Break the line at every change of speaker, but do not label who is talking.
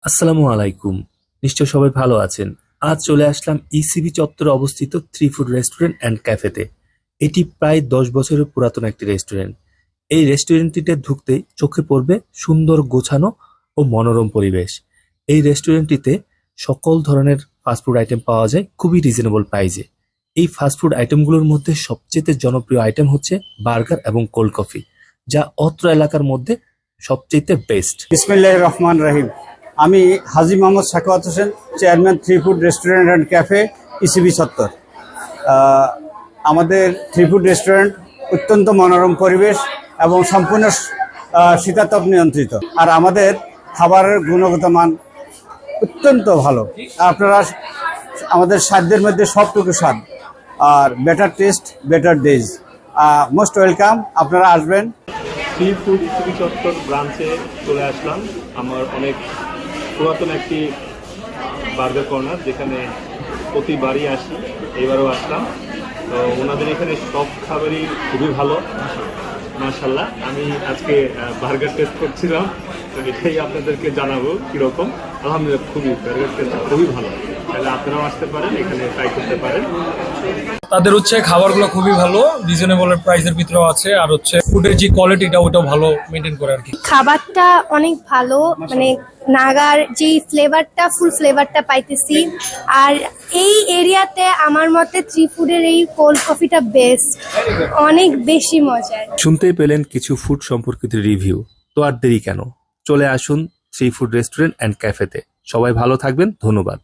আসসালামু আলাইকুম। নিশ্চয় সবাই ভালো আছেন। আজ চলে আসলাম ইসিবি চত্বরে অবস্থিত থ্রি ফুড রেস্টুরেন্ট অ্যান্ড ক্যাফেতে। এটি প্রায় 10 বছরের পুরাতন একটি রেস্টুরেন্ট। এই রেস্টুরেন্টটিতে ঢুকতেই চোখে পড়বে সুন্দর গোছানো ও মনোরম পরিবেশ। এই রেস্টুরেন্টটিতে সকল ধরনের ফাস্টফুড আইটেম পাওয়া যায় খুবই রিজনেবল প্রাইসে। এই ফাস্টফুড আইটেমগুলোর মধ্যে সবচেয়ে জনপ্রিয় আইটেম হচ্ছে বার্গার এবং কোল্ড কফি, যা অত্র এলাকার মধ্যে সবচেয়ে বেস্ট।
বিসমিল্লাহির রহমান রহিম। আমি Haji Mohammad Sakhawat Hossain, chairman three food restaurant and cafe, ECB চত্বর। আমাদের থ্রি ফুড রেস্টুরেন্ট অত্যন্ত মনোরম পরিবেশ এবং সম্পূর্ণ শীতাতপ নিয়ন্ত্রিত, আর আমাদের খাবারের গুণগত মান অত্যন্ত ভালো। আপনারা আমাদের সাধ্যের মধ্যে সবটুকু স্বাদ, আর better taste, better days. Most welcome, আপনারা আসবেন।
সি ফুড ইসিবি চত্বর ব্রাঞ্চে চলে আসলাম। আমার অনেক পুরাতন একটি বার্গার কর্নার, যেখানে প্রতিবারই আসি, এবারও আসলাম। তো ওনাদের এখানে সব খাবারই খুবই ভালো, মাশাআল্লাহ। আমি আজকে বার্গার টেস্ট করছিলাম, তো এটাই আপনাদেরকে জানাবো কীরকম। আলহামদুলিল্লাহ, বার্গার টেস্ট খুবই ভালো। তাহলে আপনারাও আসতে পারেন, এখানে ট্রাই করতে পারেন।
তাদের খাবারগুলো খুবই ভালো, রিজনেবল প্রাইসের ভিতরেও আছে, আর ফুডের যে কোয়ালিটিটা ওটাও ভালো মেনটেন করে আর কি।
খাবারটা অনেক ভালো, মানে নাগার যে ফ্লেভারটা, ফুল ফ্লেভারটা পাইতেছি। আর এই এরিয়াতে আমার মতে থ্রি ফুডের এই কোল্ড কফিটা বেস্ট, অনেক বেশি মজার।
শুনতেই পেলেন কিছু ফুড সম্পর্কিত রিভিউ। তো আর দেরি কেন, চলে আসুন থ্রি ফুড রেস্টুরেন্ট অ্যান্ড ক্যাফেতে। সবাই ভালো থাকবেন, ধন্যবাদ।